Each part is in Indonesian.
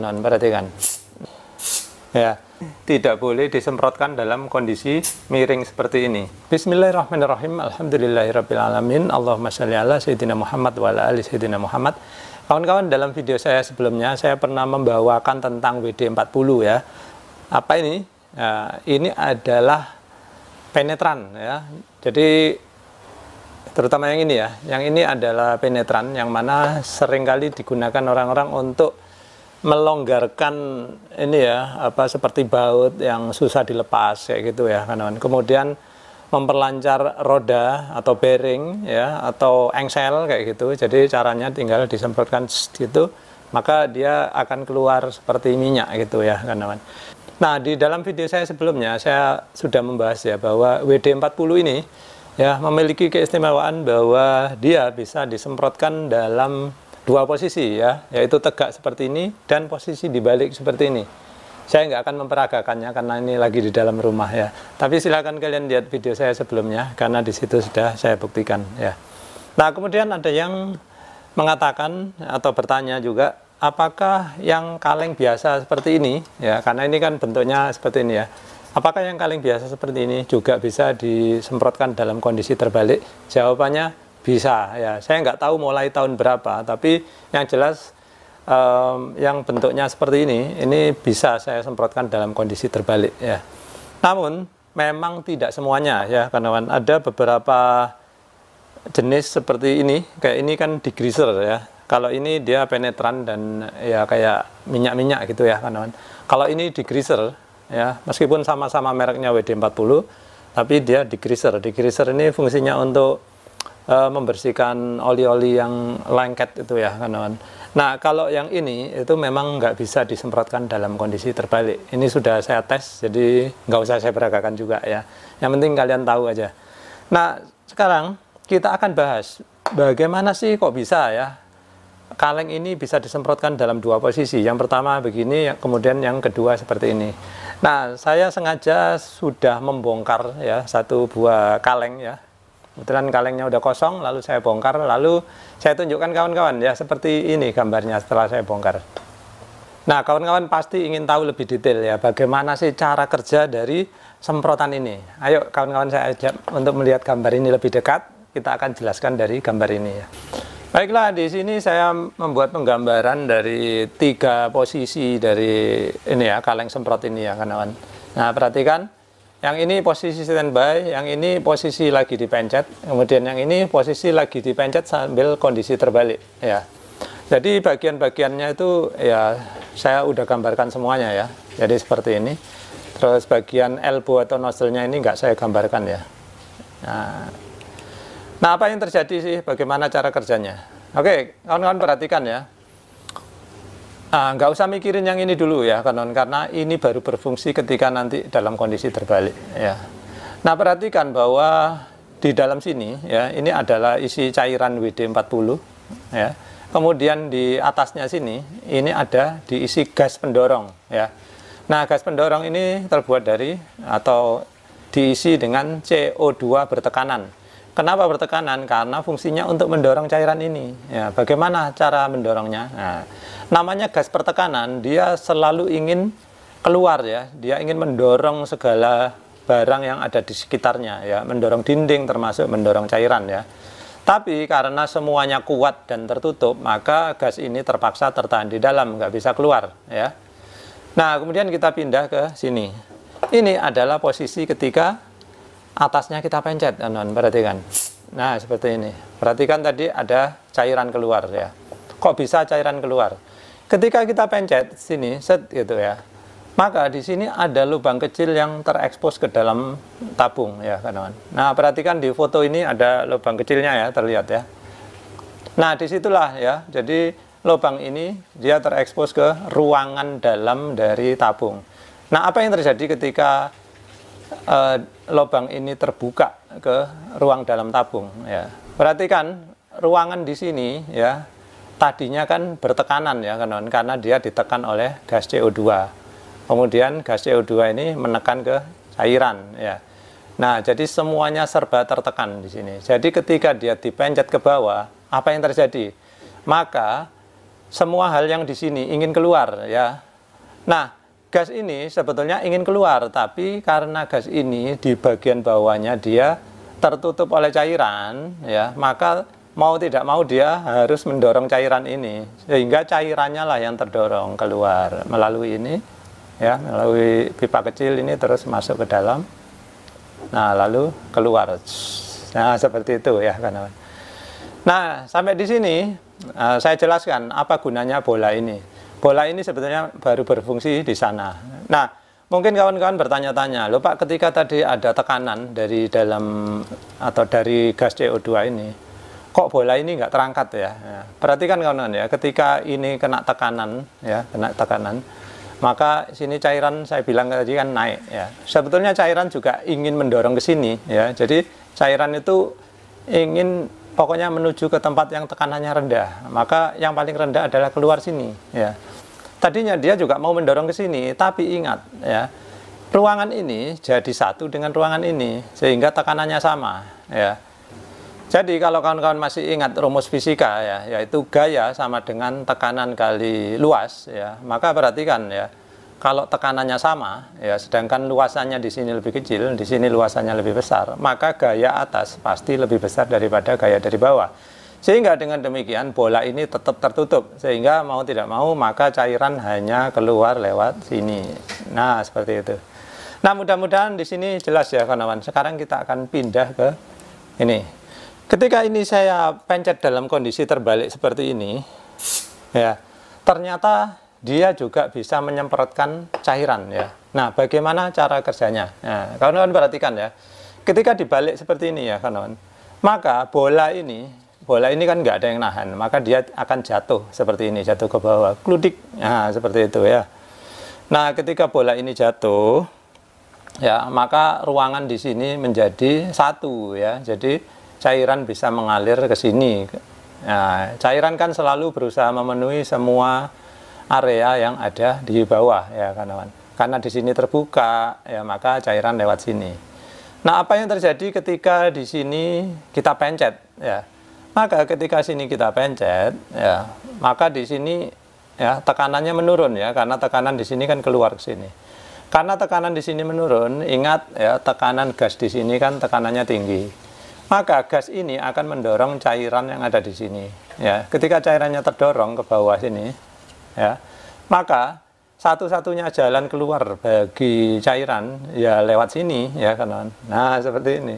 Perhatikan. Ya, tidak boleh disemprotkan dalam kondisi miring seperti ini. Bismillahirrahmanirrahim. Alhamdulillahirrabbilalamin. Allahumma sholli ala sayyidina Muhammad wa ala ali sayyidina Muhammad. Kawan-kawan, dalam video saya sebelumnya saya pernah membawakan tentang WD-40 ya. Apa ini? Ya, ini adalah penetran ya. Jadi terutama yang ini ya. Yang ini adalah penetran yang mana seringkali digunakan orang-orang untuk melonggarkan ini ya, seperti baut yang susah dilepas kayak gitu ya, kawan. Kemudian memperlancar roda atau bearing ya, atau engsel kayak gitu. Jadi caranya tinggal disemprotkan gitu, maka dia akan keluar seperti minyak gitu ya, kawan. Nah, di dalam video saya sebelumnya saya sudah membahas ya bahwa WD-40 ini ya memiliki keistimewaan bahwa dia bisa disemprotkan dalam dua posisi ya, yaitu tegak seperti ini dan posisi dibalik seperti ini. Saya nggak akan memperagakannya karena ini lagi di dalam rumah ya. Tapi silakan kalian lihat video saya sebelumnya karena di situ sudah saya buktikan ya. Nah, kemudian ada yang mengatakan atau bertanya juga, apakah yang kaleng biasa seperti ini ya? Karena ini kan bentuknya seperti ini ya. Apakah yang kaleng biasa seperti ini juga bisa disemprotkan dalam kondisi terbalik? Jawabannya bisa ya. Saya nggak tahu mulai tahun berapa, tapi yang jelas yang bentuknya seperti ini bisa saya semprotkan dalam kondisi terbalik ya. Namun memang tidak semuanya ya, kawan. Ada beberapa jenis seperti ini, kayak ini kan degreaser ya. Kalau ini dia penetran dan ya kayak minyak-minyak gitu ya, kawan. Kalau ini degreaser ya, meskipun sama-sama mereknya WD-40, tapi dia degreaser. Degreaser ini fungsinya untuk membersihkan oli-oli yang lengket itu ya, kawan. Nah, kalau yang ini itu memang nggak bisa disemprotkan dalam kondisi terbalik. Ini sudah saya tes, jadi nggak usah saya peragakan juga ya. Yang penting kalian tahu aja. Nah, sekarang kita akan bahas bagaimana sih kok bisa ya kaleng ini bisa disemprotkan dalam dua posisi. Yang pertama begini, kemudian yang kedua seperti ini. Nah, saya sengaja sudah membongkar ya satu buah kaleng ya. Kebetulan kalengnya udah kosong, lalu saya bongkar, lalu saya tunjukkan kawan-kawan ya, seperti ini gambarnya setelah saya bongkar. Nah, kawan-kawan pasti ingin tahu lebih detail ya, bagaimana sih cara kerja dari semprotan ini. Ayo kawan-kawan, saya ajak untuk melihat gambar ini lebih dekat, kita akan jelaskan dari gambar ini ya. Baiklah, di sini saya membuat penggambaran dari 3 posisi dari ini ya, kaleng semprot ini ya, kawan-kawan. Nah, perhatikan. Yang ini posisi standby, yang ini posisi lagi dipencet, kemudian yang ini posisi lagi dipencet sambil kondisi terbalik ya. Jadi bagian-bagiannya itu ya saya udah gambarkan semuanya ya. Jadi seperti ini. Terus bagian elbow atau nozzle-nya ini nggak saya gambarkan ya. Nah, apa yang terjadi sih? Bagaimana cara kerjanya? Oke, kawan-kawan perhatikan ya. Nggak usah mikirin yang ini dulu ya, kawan, karena ini baru berfungsi ketika nanti dalam kondisi terbalik ya. Nah, perhatikan bahwa di dalam sini ya, ini adalah isi cairan WD-40 ya. Kemudian di atasnya sini ini ada diisi gas pendorong ya. Nah, gas pendorong ini terbuat dari atau diisi dengan CO2 bertekanan. Kenapa bertekanan? Karena fungsinya untuk mendorong cairan ini. Ya, bagaimana cara mendorongnya? Nah, namanya gas pertekanan, dia selalu ingin keluar ya. Dia ingin mendorong segala barang yang ada di sekitarnya ya, mendorong dinding termasuk mendorong cairan ya. Tapi karena semuanya kuat dan tertutup, maka gas ini terpaksa tertahan di dalam, nggak bisa keluar ya. Nah, kemudian kita pindah ke sini. Ini adalah posisi ketika atasnya kita pencet, kawan, perhatikan. Nah, seperti ini. Perhatikan tadi ada cairan keluar ya. Kok bisa cairan keluar? Ketika kita pencet sini, set gitu ya. Maka di sini ada lubang kecil yang terekspos ke dalam tabung ya, kawan. Nah, perhatikan di foto ini ada lubang kecilnya ya, terlihat ya. Nah, disitulah ya. Jadi lubang ini dia terekspos ke ruangan dalam dari tabung. Nah, apa yang terjadi ketika lubang ini terbuka ke ruang dalam tabung ya. Perhatikan ruangan di sini ya, tadinya kan bertekanan ya, kawan, karena dia ditekan oleh gas CO2. Kemudian gas CO2 ini menekan ke cairan ya. Nah, jadi semuanya serba tertekan di sini. Jadi ketika dia dipencet ke bawah, apa yang terjadi? Maka semua hal yang di sini ingin keluar ya. Nah, gas ini sebetulnya ingin keluar, tapi karena gas ini di bagian bawahnya dia tertutup oleh cairan ya, maka mau tidak mau dia harus mendorong cairan ini, sehingga cairannya lah yang terdorong keluar melalui ini ya, melalui pipa kecil ini terus masuk ke dalam. Nah, lalu keluar. Nah, seperti itu ya, kawan. Nah, sampai di sini saya jelaskan apa gunanya bola ini. Bola ini sebetulnya baru berfungsi di sana. Nah, mungkin kawan-kawan bertanya-tanya, loh Pak, ketika tadi ada tekanan dari dalam atau dari gas CO2 ini, kok bola ini nggak terangkat ya? Perhatikan kawan-kawan ya, ketika ini kena tekanan ya, kena tekanan, maka sini cairan saya bilang tadi kan naik ya. Sebetulnya cairan juga ingin mendorong ke sini ya. Jadi cairan itu ingin pokoknya menuju ke tempat yang tekanannya rendah. Maka yang paling rendah adalah keluar sini ya. Tadinya dia juga mau mendorong ke sini, tapi ingat ya, ruangan ini jadi satu dengan ruangan ini sehingga tekanannya sama ya. Jadi kalau kawan-kawan masih ingat rumus fisika ya, yaitu gaya sama dengan tekanan kali luas ya, maka perhatikan ya, kalau tekanannya sama ya, sedangkan luasannya di sini lebih kecil, di sini luasannya lebih besar, maka gaya atas pasti lebih besar daripada gaya dari bawah. Sehingga dengan demikian bola ini tetap tertutup, sehingga mau tidak mau maka cairan hanya keluar lewat sini. Nah, seperti itu. Nah, mudah-mudahan di sini jelas ya kawan-kawan. Sekarang kita akan pindah ke ini. Ketika ini saya pencet dalam kondisi terbalik seperti ini, ya, ternyata dia juga bisa menyemprotkan cairan ya. Nah, bagaimana cara kerjanya? Nah, kawan-kawan perhatikan ya. Ketika dibalik seperti ini ya kawan-kawan, maka bola ini kan nggak ada yang nahan, maka dia akan jatuh seperti ini, jatuh ke bawah, kludik. Nah, seperti itu ya. Nah, ketika bola ini jatuh, ya, maka ruangan di sini menjadi satu ya. Jadi cairan bisa mengalir ke sini. Nah, cairan kan selalu berusaha memenuhi semua area yang ada di bawah ya, kawan. Karena di sini terbuka, ya, maka cairan lewat sini. Nah, apa yang terjadi ketika di sini kita pencet ya? Maka ketika sini kita pencet ya, maka di sini ya tekanannya menurun ya, karena tekanan di sini kan keluar ke sini. Karena tekanan di sini menurun, ingat ya, tekanan gas di sini kan tekanannya tinggi. Maka gas ini akan mendorong cairan yang ada di sini ya. Ketika cairannya terdorong ke bawah sini ya, maka satu-satunya jalan keluar bagi cairan ya lewat sini ya kawan. Nah, seperti ini.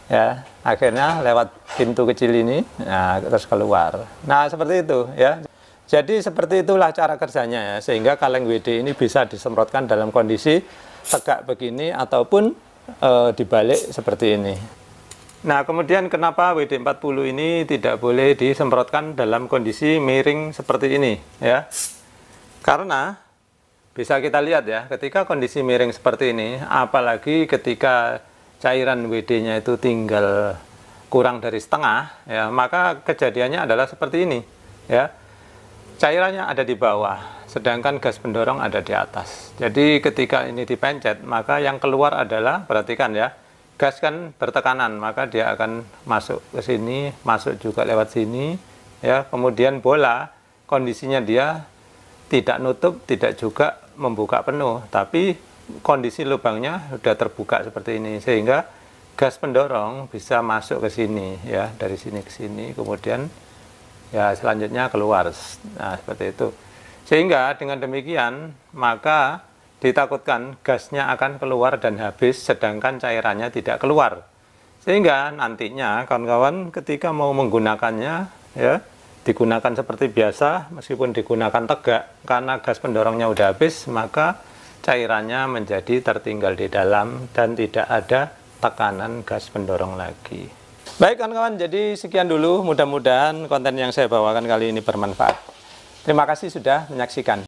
Ya, akhirnya lewat pintu kecil ini, nah, terus keluar. Nah, seperti itu ya. Jadi seperti itulah cara kerjanya ya, sehingga kaleng WD ini bisa disemprotkan dalam kondisi tegak begini ataupun dibalik seperti ini. Nah, kemudian kenapa WD-40 ini tidak boleh disemprotkan dalam kondisi miring seperti ini ya? Karena bisa kita lihat ya, ketika kondisi miring seperti ini, apalagi ketika cairan WD-nya itu tinggal kurang dari setengah ya, maka kejadiannya adalah seperti ini ya. Cairannya ada di bawah, sedangkan gas pendorong ada di atas. Jadi ketika ini dipencet, maka yang keluar adalah, perhatikan ya, gas kan bertekanan, maka dia akan masuk ke sini, masuk juga lewat sini ya. Kemudian bola kondisinya dia tidak nutup, tidak juga membuka penuh, tapi kondisi lubangnya sudah terbuka seperti ini, sehingga gas pendorong bisa masuk ke sini ya, dari sini ke sini, kemudian ya selanjutnya keluar. Nah, seperti itu. Sehingga dengan demikian maka ditakutkan gasnya akan keluar dan habis, sedangkan cairannya tidak keluar. Sehingga nantinya kawan-kawan ketika mau menggunakannya ya, digunakan seperti biasa, meskipun digunakan tegak, karena gas pendorongnya udah habis, maka cairannya menjadi tertinggal di dalam dan tidak ada tekanan gas pendorong lagi. Baik kawan-kawan, jadi sekian dulu, mudah-mudahan konten yang saya bawakan kali ini bermanfaat. Terima kasih sudah menyaksikan.